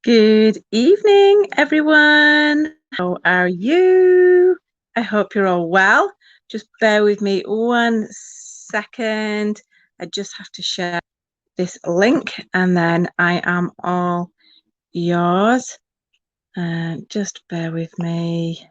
Good evening, everyone. How are you? I hope you're all well. Just bear with me 1 second. I just have to share this link and then I am all yours. Just bear with me.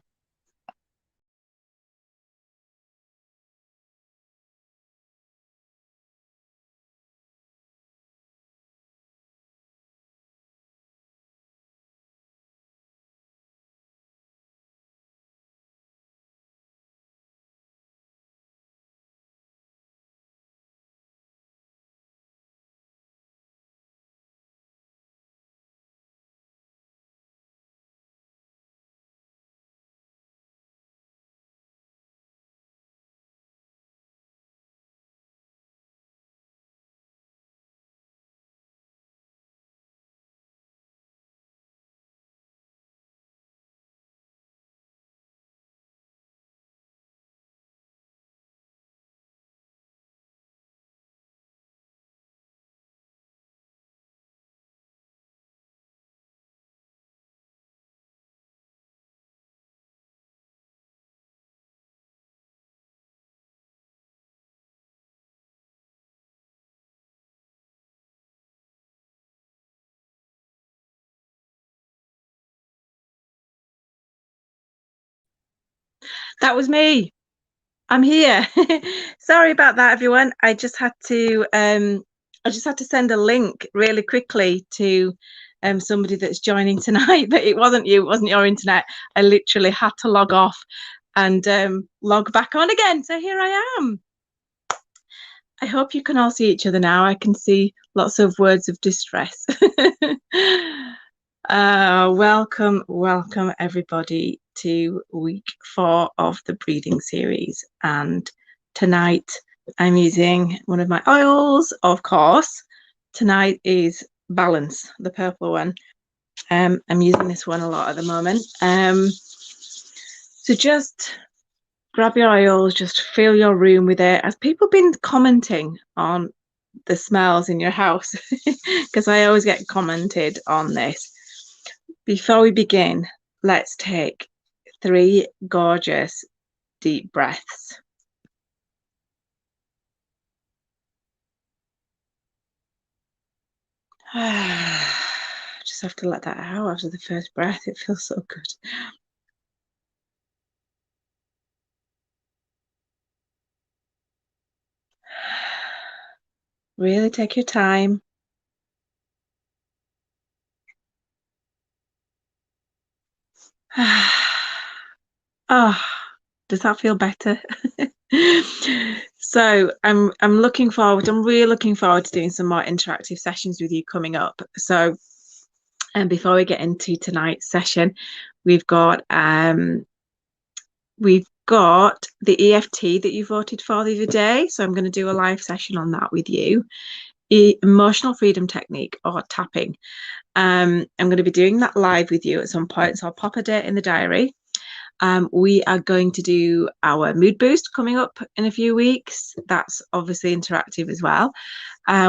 That was me. I'm here. Sorry about that, everyone. I just had to send a link really quickly to somebody that's joining tonight, but it wasn't you, it wasn't your internet. I literally had to log off and log back on again. So here I am. I hope you can all see each other now. I can see lots of words of distress. Welcome everybody to week 4 of the breathing series. And tonight I'm using one of my oils, of course. Tonight is Balance, the purple one. I'm using this one a lot at the moment. So just grab your oils, just fill your room with it. Has people been commenting on the smells in your house? Because I always get commented on this. Before we begin, let's take 3 gorgeous deep breaths. Just have to let that out after the first breath. It feels so good. Really take your time. Oh, does that feel better? So I'm really looking forward to doing some more interactive sessions with you coming up. So and before we get into tonight's session, we've got the EFT that you voted for the other day. So I'm going to do a live session on that with you. Emotional freedom technique, or tapping. I'm going to be doing that live with you at some point. So I'll pop a date in the diary. We are going to do our mood boost coming up in a few weeks. That's obviously interactive as well.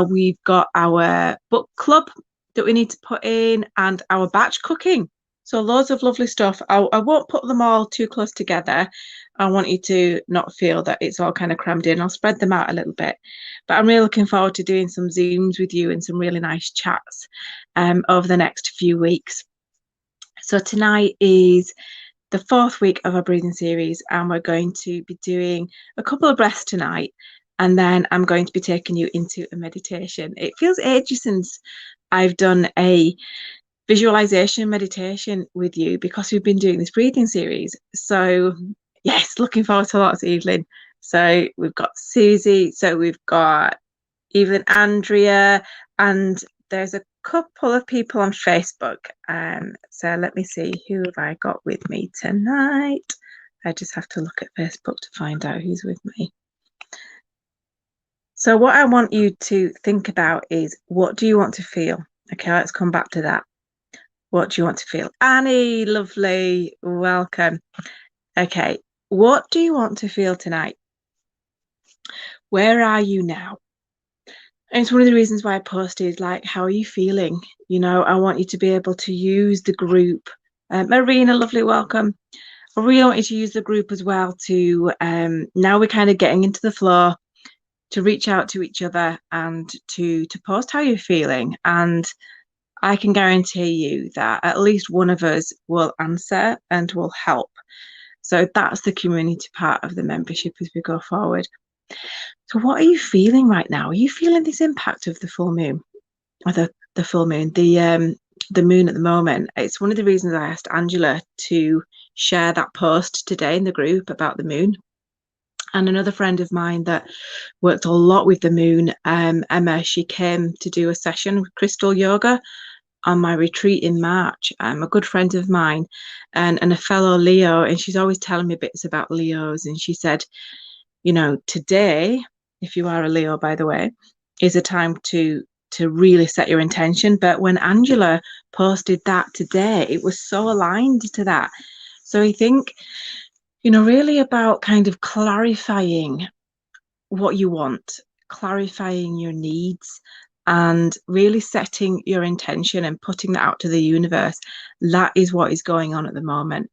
We've got our book club that we need to put in, and our batch cooking. So loads of lovely stuff. I won't put them all too close together. I want you to not feel that it's all kind of crammed in. I'll spread them out a little bit. But I'm really looking forward to doing some Zooms with you and some really nice chats over the next few weeks. So tonight is the 4th week of our breathing series, and we're going to be doing a couple of breaths tonight, and then I'm going to be taking you into a meditation. It feels ages since I've done a visualization meditation with you because we've been doing this breathing series. So yes, looking forward to lots evening. So we've got Susie, so we've got Evelyn, Andrea, and there's a couple of people on Facebook. So let me see, who have I got with me tonight? I just have to look at Facebook to find out who's with me. So what I want you to think about is, what do you want to feel? Okay, let's come back to that. What do you want to feel? Annie, lovely, welcome. Okay, what do you want to feel tonight? Where are you now? And it's one of the reasons why I posted, like, how are you feeling? You know, I want you to be able to use the group. Marina, lovely, welcome. I really want you to use the group as well to, now we're kind of getting into the flow, to reach out to each other and to post how you're feeling. And I can guarantee you that at least one of us will answer and will help. So that's the community part of the membership as we go forward. So what are you feeling right now? Are you feeling this impact of the full moon? Or the full moon, the moon at the moment? It's one of the reasons I asked Angela to share that post today in the group about the moon. And another friend of mine that worked a lot with the moon, Emma, she came to do a session with crystal yoga on my retreat in March. A good friend of mine and a fellow Leo, and she's always telling me bits about Leos. And she said, you know, today, if you are a Leo, by the way, is a time to really set your intention. But when Angela posted that today, it was so aligned to that. So I think, you know, really about kind of clarifying what you want, clarifying your needs, and really setting your intention and putting that out to the universe. That is what is going on at the moment.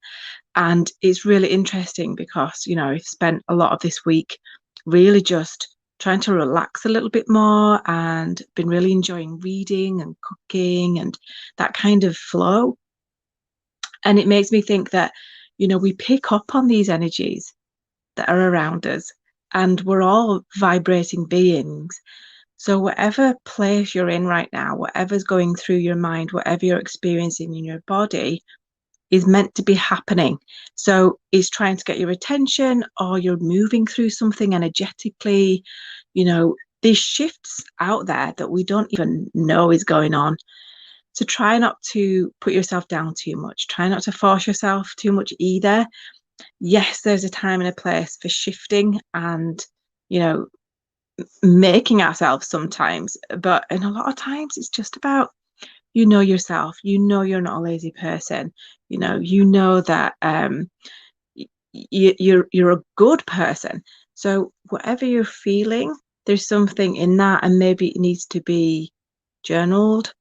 And it's really interesting because, you know, I've spent a lot of this week really just trying to relax a little bit more and been really enjoying reading and cooking and that kind of flow. And it makes me think that, you know, we pick up on these energies that are around us, and we're all vibrating beings. So, whatever place you're in right now, whatever's going through your mind, whatever you're experiencing in your body, is meant to be happening. So, it's trying to get your attention, or you're moving through something energetically. You know, there's shifts out there that we don't even know is going on. So, try not to put yourself down too much. Try not to force yourself too much either. Yes, there's a time and a place for shifting and, you know, making ourselves sometimes, but in a lot of times it's just about, you know, yourself, you know, you're not a lazy person, you know that you're a good person. So whatever you're feeling, there's something in that, and maybe it needs to be journaled,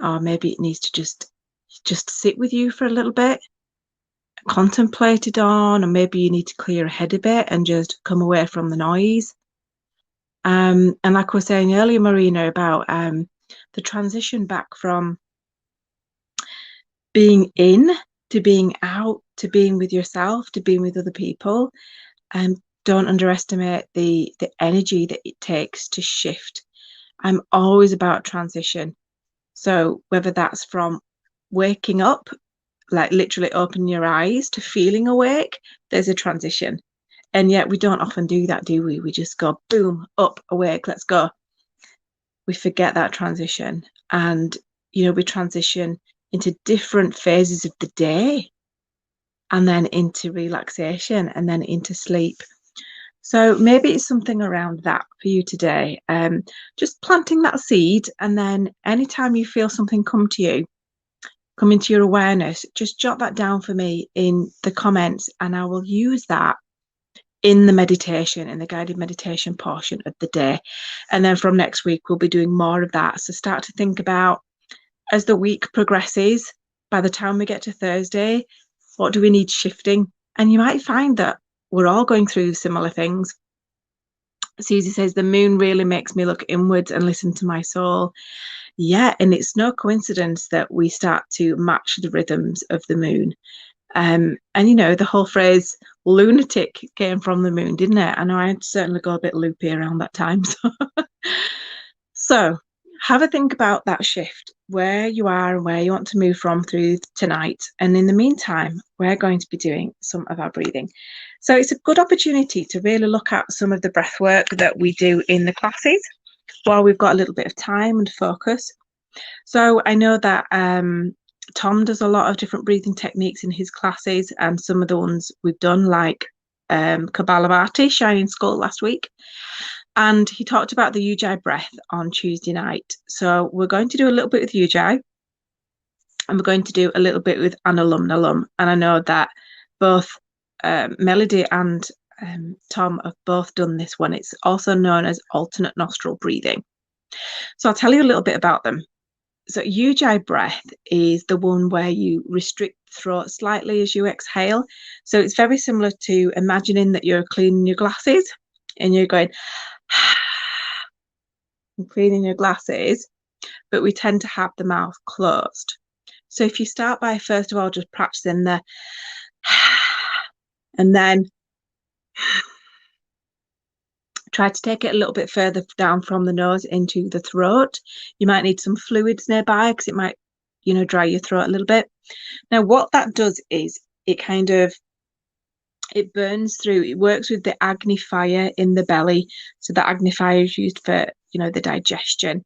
or maybe it needs to just sit with you for a little bit, contemplated on, or maybe you need to clear your head a bit and just come away from the noise. And like I was saying earlier, Marina, about the transition back from being in to being out, to being with yourself, to being with other people. Don't underestimate the energy that it takes to shift. I'm always about transition. So whether that's from waking up, like literally opening your eyes, to feeling awake, there's a transition. And yet we don't often do that, do we? We just go, boom, up, awake, let's go. We forget that transition. And, you know, we transition into different phases of the day, and then into relaxation, and then into sleep. So maybe it's something around that for you today. Just planting that seed, and then anytime you feel something come into your awareness, just jot that down for me in the comments, and I will use that in the meditation, in the guided meditation portion of the day. And then from next week, we'll be doing more of that. So start to think about, as the week progresses, by the time we get to Thursday, what do we need shifting? And you might find that we're all going through similar things. Susie says, the moon really makes me look inwards and listen to my soul. Yeah, and it's no coincidence that we start to match the rhythms of the moon. And, you know, the whole phrase lunatic came from the moon, didn't it? I know I certainly got a bit loopy around that time. So have a think about that shift, where you are and where you want to move from through tonight. And in the meantime, we're going to be doing some of our breathing. So it's a good opportunity to really look at some of the breath work that we do in the classes while we've got a little bit of time and focus. So I know that Tom does a lot of different breathing techniques in his classes, and some of the ones we've done, like Kapalabhati, Shining Skull, last week. And he talked about the Ujjayi breath on Tuesday night. So we're going to do a little bit with Ujjayi, and we're going to do a little bit with Anulom Nulum. And I know that both Melody and Tom have both done this one. It's also known as alternate nostril breathing. So I'll tell you a little bit about them. So Ujjayi breath is the one where you restrict the throat slightly as you exhale. So it's very similar to imagining that you're cleaning your glasses and you're going and cleaning your glasses, but we tend to have the mouth closed. So if you start by first of all just practicing the and then try to take it a little bit further down from the nose into the throat. You might need some fluids nearby because it might, dry your throat a little bit. Now, what that does is it kind of it burns through. It works with the Agni fire in the belly. So the Agni fire is used for, the digestion.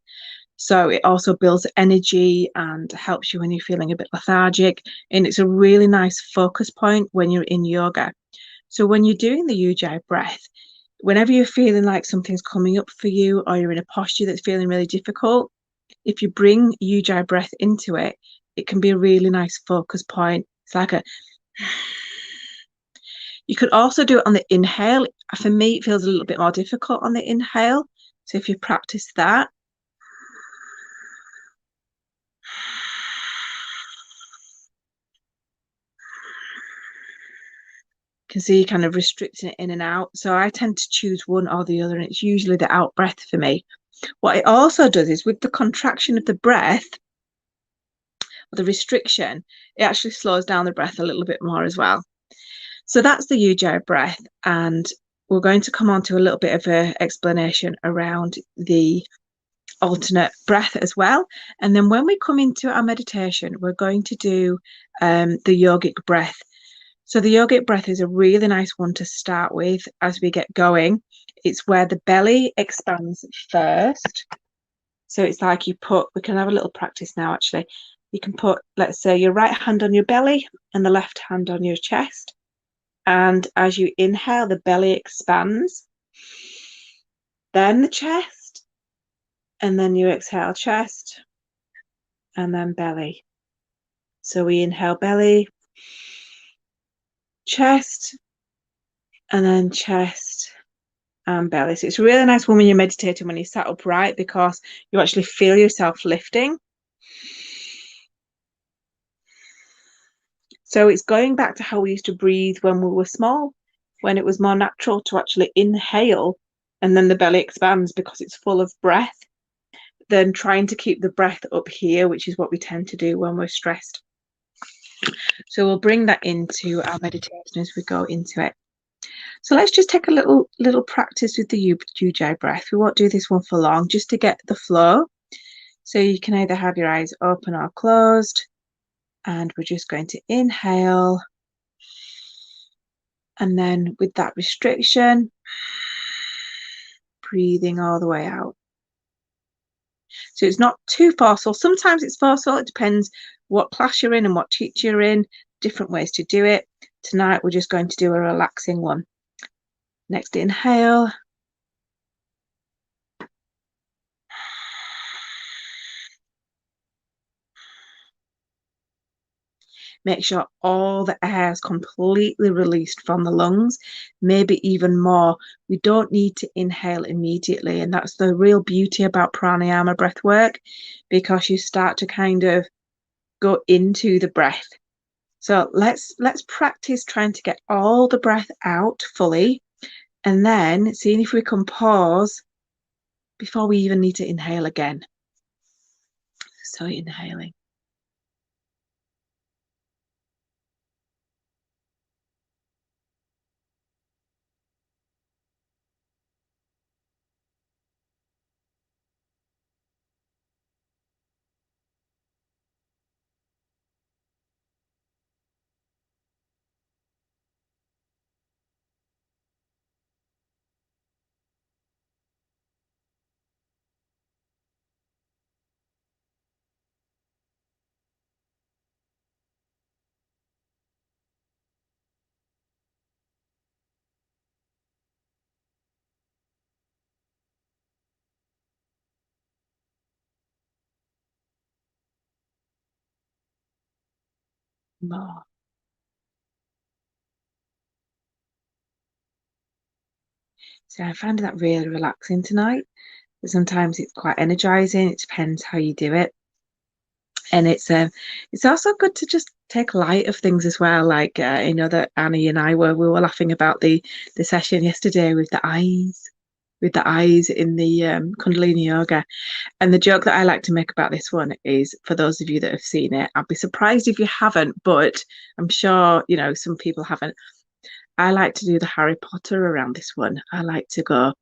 So it also builds energy and helps you when you're feeling a bit lethargic. And it's a really nice focus point when you're in yoga. So when you're doing the Ujjayi breath, whenever you're feeling like something's coming up for you or you're in a posture that's feeling really difficult, if you bring Ujjayi breath into it, it can be a really nice focus point. It's like a you could also do it on the inhale. For me, it feels a little bit more difficult on the inhale. So if you practice that, you can see kind of restricting it in and out. So I tend to choose one or the other, and it's usually the out breath for me. What it also does is with the contraction of the breath, or the restriction, it actually slows down the breath a little bit more as well. So that's the Ujjayi breath, and we're going to come on to a little bit of an explanation around the alternate breath as well. And then when we come into our meditation, we're going to do the yogic breath. So the yogic breath is a really nice one to start with as we get going. It's where the belly expands first. So it's like we can have a little practice now actually. You can put, let's say, your right hand on your belly and the left hand on your chest. And as you inhale, the belly expands, then the chest, and then you exhale chest, and then belly. So we inhale belly, chest, and then chest and belly. So it's really nice when you're meditating, when you sat upright, because you actually feel yourself lifting. So it's going back to how we used to breathe when we were small, when it was more natural to actually inhale and then the belly expands because it's full of breath, than trying to keep the breath up here, which is what we tend to do when we're stressed. So we'll bring that into our meditation as we go into it. So let's just take a little practice with the Ujjayi breath. We won't do this one for long, just to get the flow. So you can either have your eyes open or closed. And we're just going to inhale. And then with that restriction, breathing all the way out. So it's not too forceful. Sometimes it's forceful. It depends what class you're in and what teacher you're in. Different ways to do it. Tonight, we're just going to do a relaxing one. Next inhale. Make sure all the air is completely released from the lungs, maybe even more. We don't need to inhale immediately. And that's the real beauty about pranayama breath work, because you start to kind of go into the breath. So let's practice trying to get all the breath out fully, and then seeing if we can pause before we even need to inhale again. So inhaling. More. So I found that really relaxing tonight. Sometimes it's quite energizing. It depends how you do it. And it's also good to just take light of things as well. Like that Annie and I we were laughing about the session yesterday with the eyes in the Kundalini yoga. And the joke that I like to make about this one is, for those of you that have seen it, I'd be surprised if you haven't, but I'm sure some people haven't. I like to do the Harry Potter around this one. I like to go,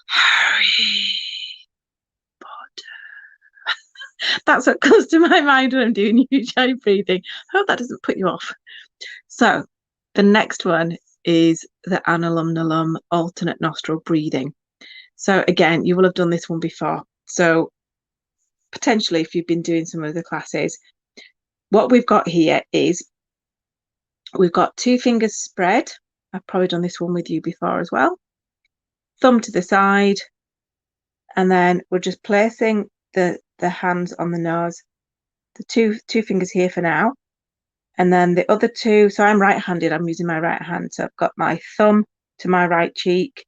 Harry Potter. That's what comes to my mind when I'm doing ujjayi breathing. I hope that doesn't put you off. So the next one is the Anulom Nulum alternate nostril breathing. So again, you will have done this one before. So potentially, if you've been doing some of the classes, what we've got here is we've got 2 fingers spread. I've probably done this one with you before as well. Thumb to the side, and then we're just placing the hands on the nose. The two fingers here for now, and then the other 2. So I'm right-handed. I'm using my right hand. So I've got my thumb to my right cheek,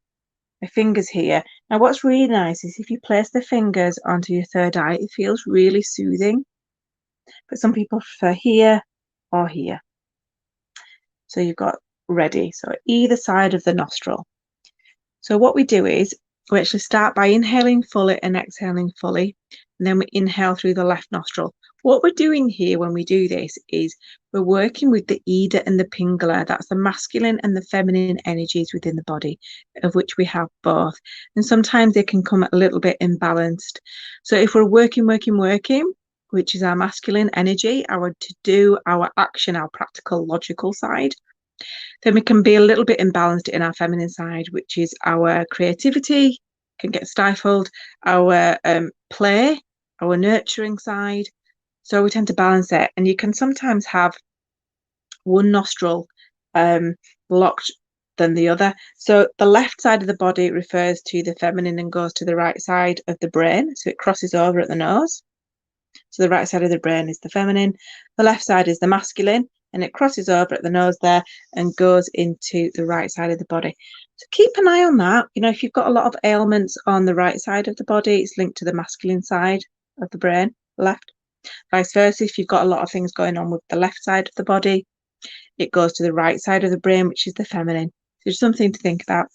my fingers here. Now, what's really nice is if you place the fingers onto your third eye, it feels really soothing. But some people prefer here or here. So you've got ready. So either side of the nostril. So what we do is we actually start by inhaling fully and exhaling fully, and then we inhale through the left nostril. What we're doing here when we do this is we're working with the Ida and the Pingala. That's the masculine and the feminine energies within the body, of which we have both. And sometimes they can come a little bit imbalanced. So if we're working, which is our masculine energy, our to-do, our action, our practical, logical side, then we can be a little bit imbalanced in our feminine side, which is our creativity can get stifled, our play, our nurturing side. So we tend to balance it. And you can sometimes have one nostril locked than the other. So the left side of the body refers to the feminine and goes to the right side of the brain. So it crosses over at the nose. So the right side of the brain is the feminine, the left side is the masculine, and it crosses over at the nose there and goes into the right side of the body. So keep an eye on that. If you've got a lot of ailments on the right side of the body, it's linked to the masculine side of the brain, left. Vice versa, if you've got a lot of things going on with the left side of the body, it goes to the right side of the brain, which is the feminine. So just something to think about.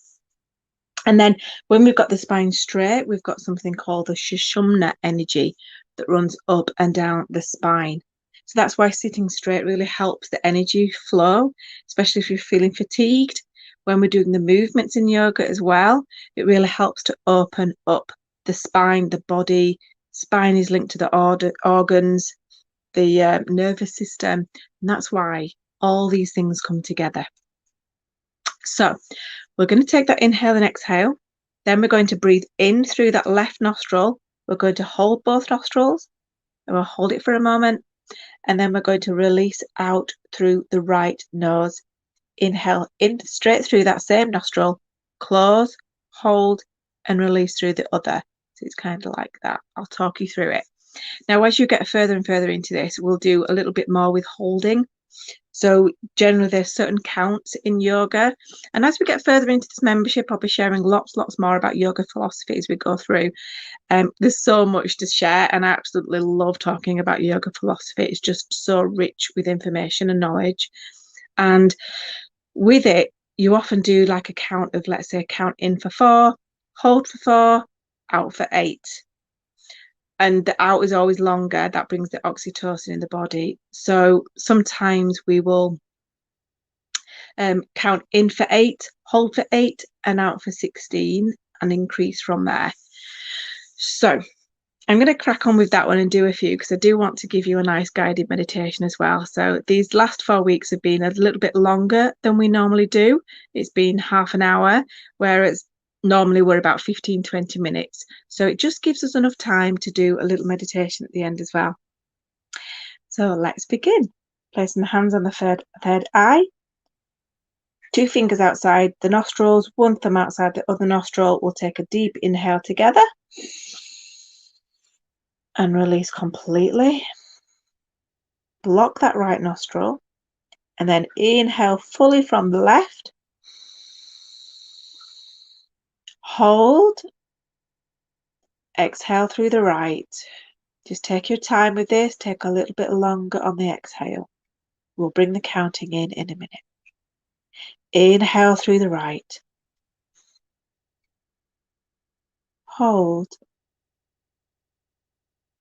And then when we've got the spine straight, we've got something called the Sushumna energy that runs up and down the spine. So that's why sitting straight really helps the energy flow, especially if you're feeling fatigued. When we're doing the movements in yoga as well, it really helps to open up the spine, the body. Spine is linked to the organs, the nervous system, and that's why all these things come together. So we're going to take that inhale and exhale. Then we're going to breathe in through that left nostril. We're going to hold both nostrils, and we'll hold it for a moment. And then we're going to release out through the right nose. Inhale in straight through that same nostril, close, hold, and release through the other. So it's kind of like that. I'll talk you through it. Now, as you get further and further into this, we'll do a little bit more with holding. So generally there's certain counts in yoga. And as we get further into this membership, I'll be sharing lots more about yoga philosophy as we go through. There's so much to share, and I absolutely love talking about yoga philosophy. It's just so rich with information and knowledge. And with it, you often do like a count of, let's say, count in for 4, hold for 4, out for 8. And the out is always longer. That brings the oxytocin in the body. So sometimes we will count in for 8, hold for 8, and out for 16, and increase from there. So I'm going to crack on with that one and do a few, because I do want to give you a nice guided meditation as well. So these last 4 weeks have been a little bit longer than we normally do. It's been half an hour, whereas normally we're about 15-20 minutes. So it just gives us enough time to do a little meditation at the end as well. So let's begin. Placing the hands on the third eye. 2 fingers outside the nostrils, 1 thumb outside the other nostril. We'll take a deep inhale together and release completely. Block that right nostril, and then inhale fully from the left. Hold Exhale through the right. Just take your time with this. Take a little bit longer on the exhale. We'll bring the counting in a minute. Inhale through the right. Hold.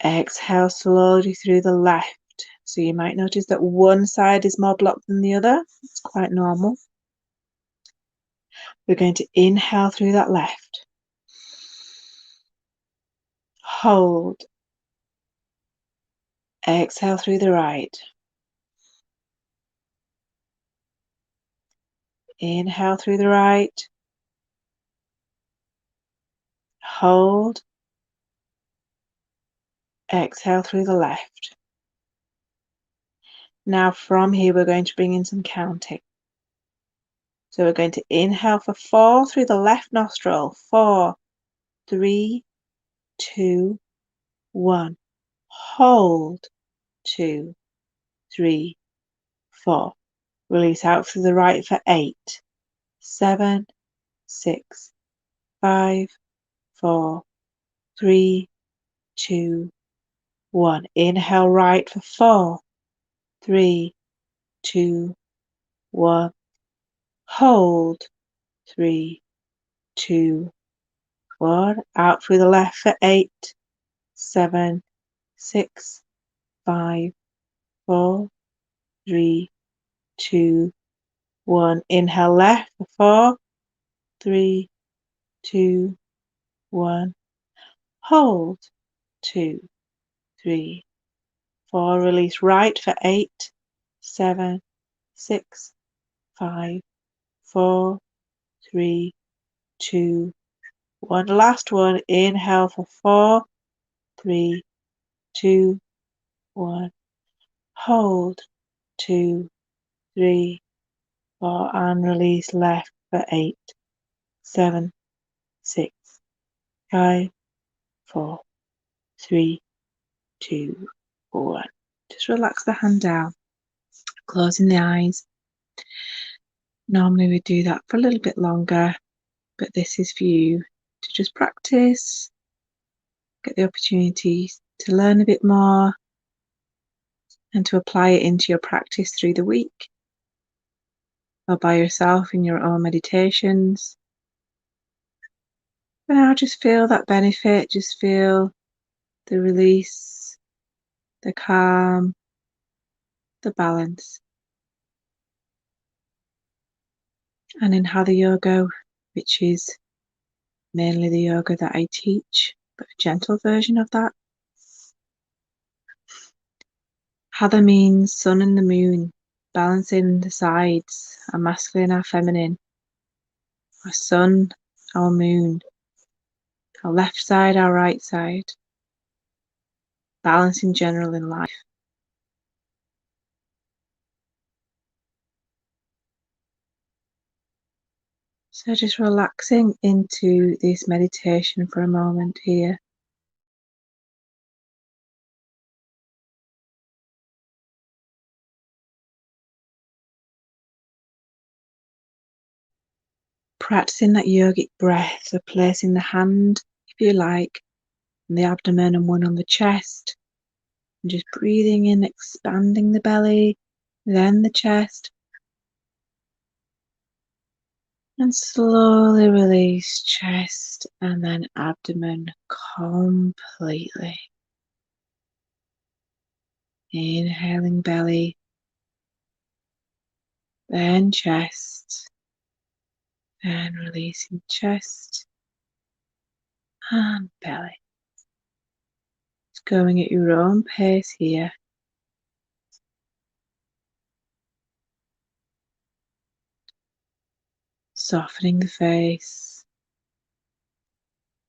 Exhale slowly through the left. So you might notice that one side is more blocked than the other. It's quite normal. We're going to inhale through that left. Hold. Exhale through the right. Inhale through the right. Hold. Exhale through the left. Now from here we're going to bring in some counting. So we're going to inhale for 4 through the left nostril. 4, 3, 2, 1. Hold. 2, 3, 4. Release out through the right for 8, 7, 6, 5, 4, 3, 2, 1. Inhale right for 4, 3, 2, 1. Hold. 3, 2, 1. Out through the left for 8, 7, 6, 5, 4, 3, 2, 1. Inhale left for 4, 3, 2, 1. Hold. 2, 3, 4. Release right for 8, 7, 6, 5, 4, 3, 2, 1. Last one. Inhale for 4, 3, 2, 1. Hold. 2, 3, 4. And release left for 8, 7, 6, 5, 4, 3, 2, 1. Just relax the hand down, closing the eyes. Normally we do that for a little bit longer, but this is for you to just practice, get the opportunity to learn a bit more and to apply it into your practice through the week or by yourself in your own meditations. And now just feel that benefit, just feel the release, the calm, the balance. And in Hatha Yoga, which is mainly the yoga that I teach, but a gentle version of that. Hatha means sun and the moon, balancing the sides, our masculine, our feminine, our sun, our moon, our left side, our right side, balance in general in life. So just relaxing into this meditation for a moment here. Practicing that yogic breath, so placing the hand, if you like, on the abdomen and one on the chest, and just breathing in, expanding the belly, then the chest, and slowly release chest and then abdomen completely. Inhaling belly, then chest, then releasing chest and belly. It's going at your own pace here. Softening the face,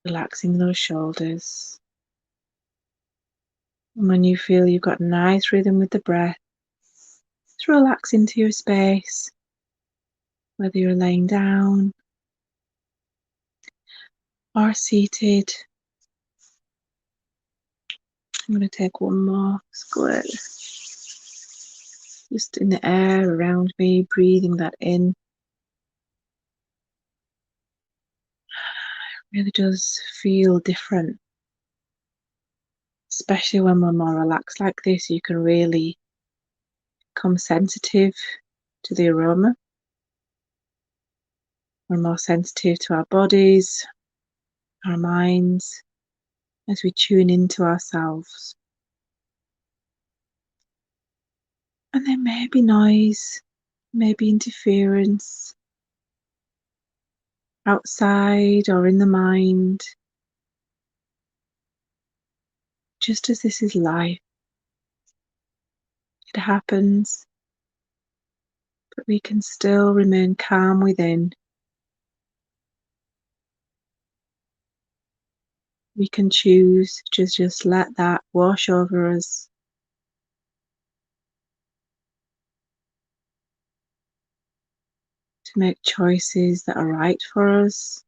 relaxing those shoulders. And when you feel you've got a nice rhythm with the breath, just relax into your space, whether you're laying down or seated. I'm going to take one more squirt. Just in the air around me, breathing that in. It really does feel different especially when we're more relaxed like this, you can really become sensitive to the aroma. We're more sensitive to our bodies, our minds, as we tune into ourselves. And there may be noise, maybe interference outside or in the mind, just as this is life. It happens, but we can still remain calm within. We can choose to just let that wash over us. To make choices that are right for us.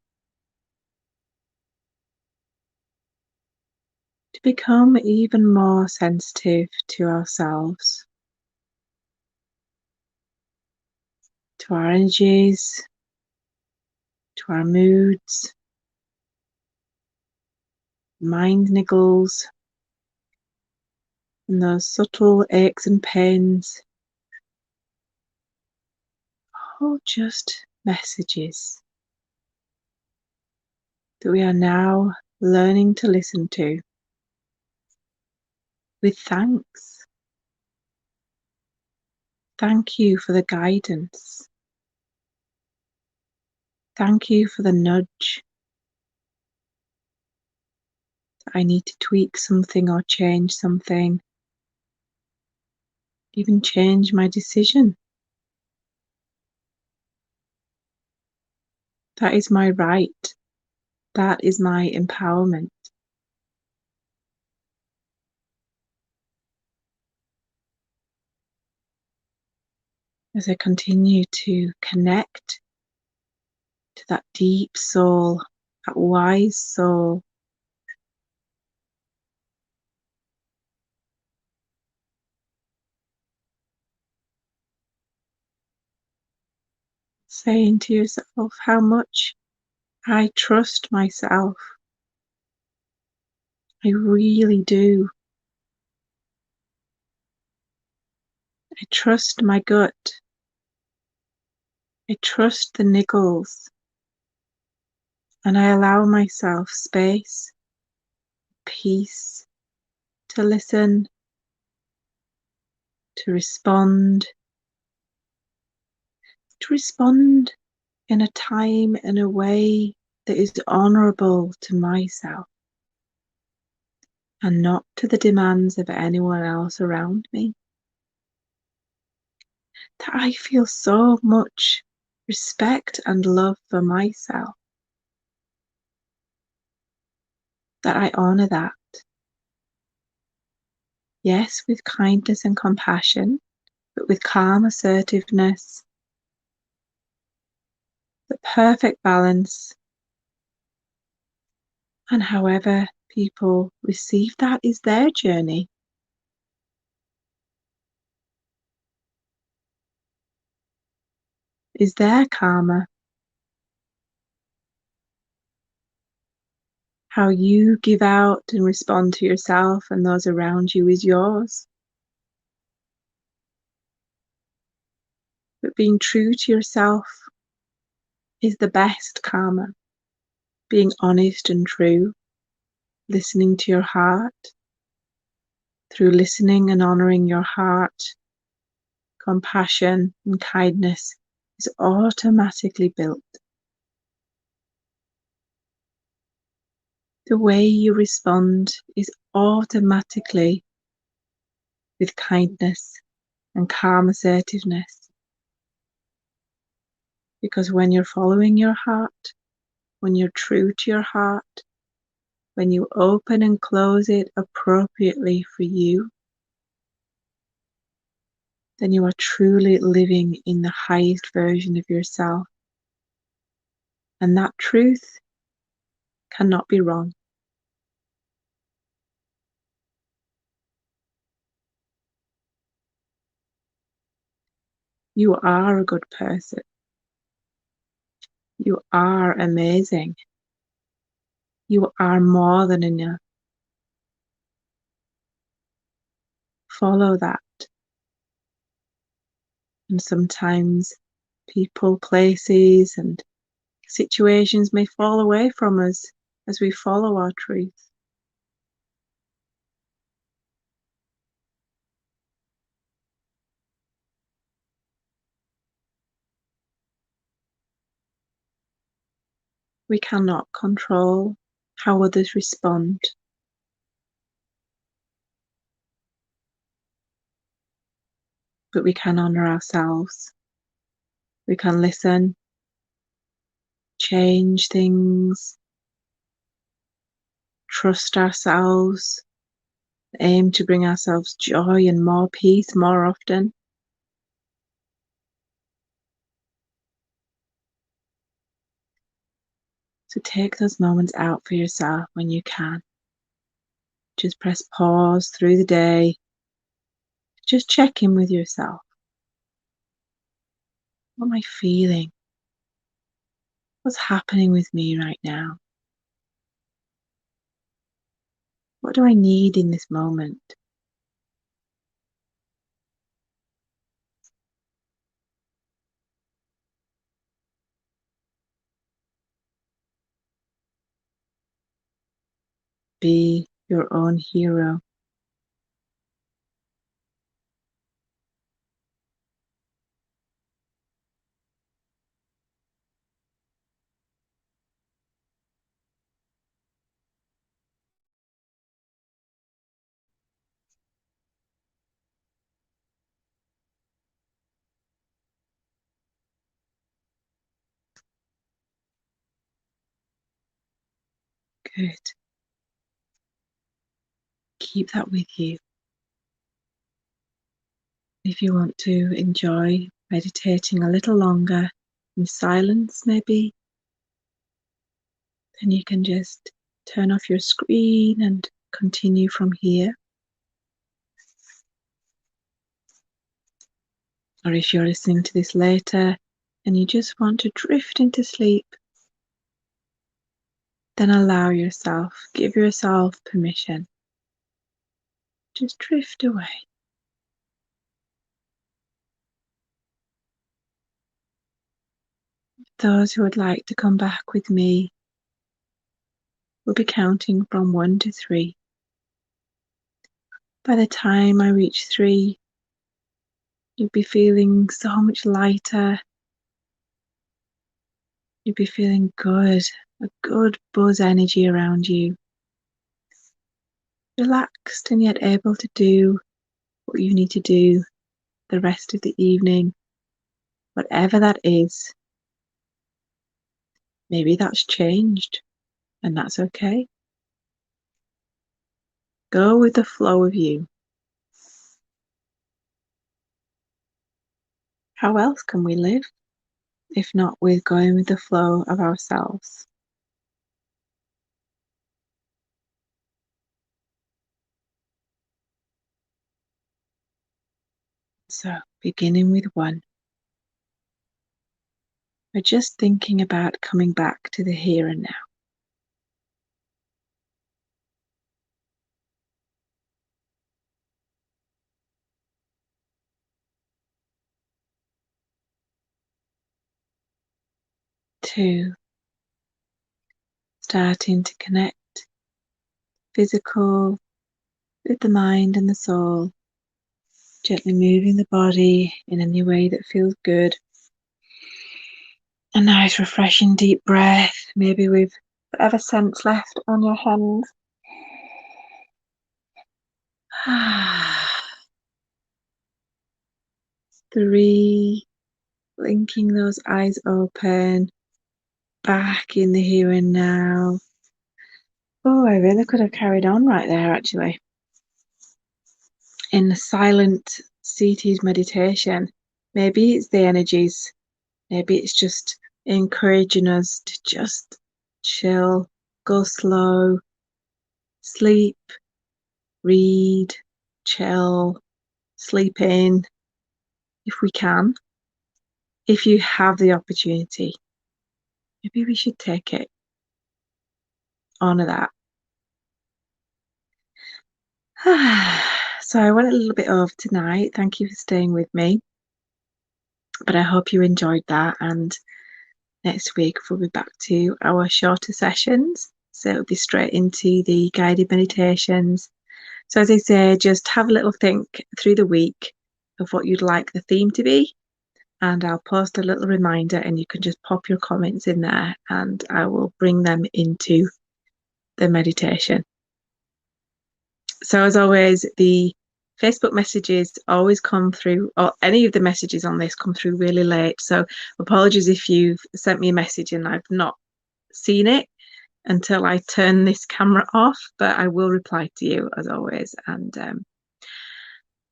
To become even more sensitive to ourselves. To our energies. To our moods. Mind niggles. And those subtle aches and pains. All just messages that we are now learning to listen to with thanks. Thank you for the guidance. Thank you for the nudge. I need to tweak something or change something. Even change my decision. That is my right. That is my empowerment. As I continue to connect to that deep soul, that wise soul, saying to yourself how much I trust myself. I really do. I trust my gut. I trust the niggles. And I allow myself space, peace, to listen, to respond in a time and a way that is honourable to myself and not to the demands of anyone else around me. That I feel so much respect and love for myself, that I honour that. Yes, with kindness and compassion, but with calm assertiveness, the perfect balance. And however people receive that is their journey. Is their karma. How you give out and respond to yourself and those around you is yours. But being true to yourself is the best karma. Being honest and true, listening to your heart. Through listening and honouring your heart, compassion and kindness is automatically built. The way you respond is automatically with kindness and calm assertiveness. Because when you're following your heart, when you're true to your heart, when you open and close it appropriately for you, then you are truly living in the highest version of yourself. And that truth cannot be wrong. You are a good person. You are amazing. You are more than enough. follow that. And sometimes people, places, and situations may fall away from us as we follow our truth. We cannot control how others respond, but we can honour ourselves. We can listen, change things, trust ourselves, aim to bring ourselves joy and more peace more often. So take those moments out for yourself when you can. Just press pause through the day. Just check in with yourself. What am I feeling? What's happening with me right now? What do I need in this moment? Be your own hero. Good. Keep that with you. If you want to enjoy meditating a little longer in silence, maybe, then you can just turn off your screen and continue from here. Or if you're listening to this later and you just want to drift into sleep, then allow yourself, give yourself permission. Just drift away. Those who would like to come back with me will be counting from 1 to 3. By the time I reach 3, you'll be feeling so much lighter. You'll be feeling good, a good buzz energy around you. Relaxed and yet able to do what you need to do the rest of the evening, whatever that is. Maybe that's changed, and that's okay. Go with the flow of you. How else can we live if not with going with the flow of ourselves? So, beginning with 1, we're just thinking about coming back to the here and now. 2, starting to connect physical with the mind and the soul, gently moving the body in any way that feels good. A nice refreshing deep breath, maybe with whatever scents left on your hands. 3, blinking those eyes open, back in the here and now. Oh, I really could have carried on right there, actually. In the silent, seated meditation, maybe it's the energies, maybe it's just encouraging us to just chill, go slow, sleep, read, chill, sleep in, if we can. If you have the opportunity, maybe we should take it. Honor that. So I went a little bit over tonight. Thank you for staying with me. But I hope you enjoyed that. And next week we'll be back to our shorter sessions. So it'll be straight into the guided meditations. So as I say, just have a little think through the week of what you'd like the theme to be. And I'll post a little reminder and you can just pop your comments in there and I will bring them into the meditation. So as always, the Facebook messages always come through, or any of the messages on this come through really late. So apologies if you've sent me a message and I've not seen it until I turn this camera off, but I will reply to you as always. And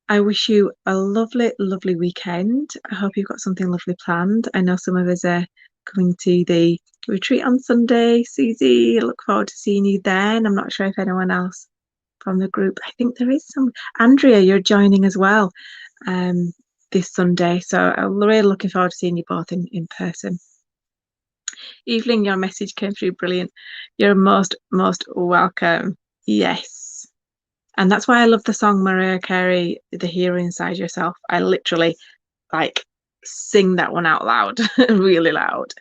I wish you a lovely, lovely weekend. I hope you've got something lovely planned. I know some of us are coming to the retreat on Sunday. Susie, I look forward to seeing you then. I'm not sure if anyone else from the group. I think there is some. Andrea, you're joining as well this Sunday. So I'm really looking forward to seeing you both in person. Evelyn, your message came through brilliant. You're most welcome. Yes. And that's why I love the song Mariah Carey, The Hero Inside Yourself. I literally like sing that one out loud, really loud.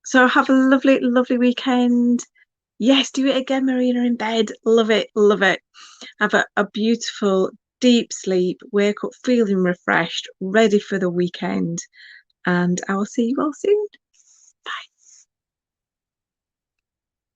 So have a lovely, lovely weekend. Yes, do it again, Marina, in bed. Love it, love it. Have a beautiful, deep sleep. Wake up feeling refreshed, ready for the weekend. And I will see you all soon. Bye.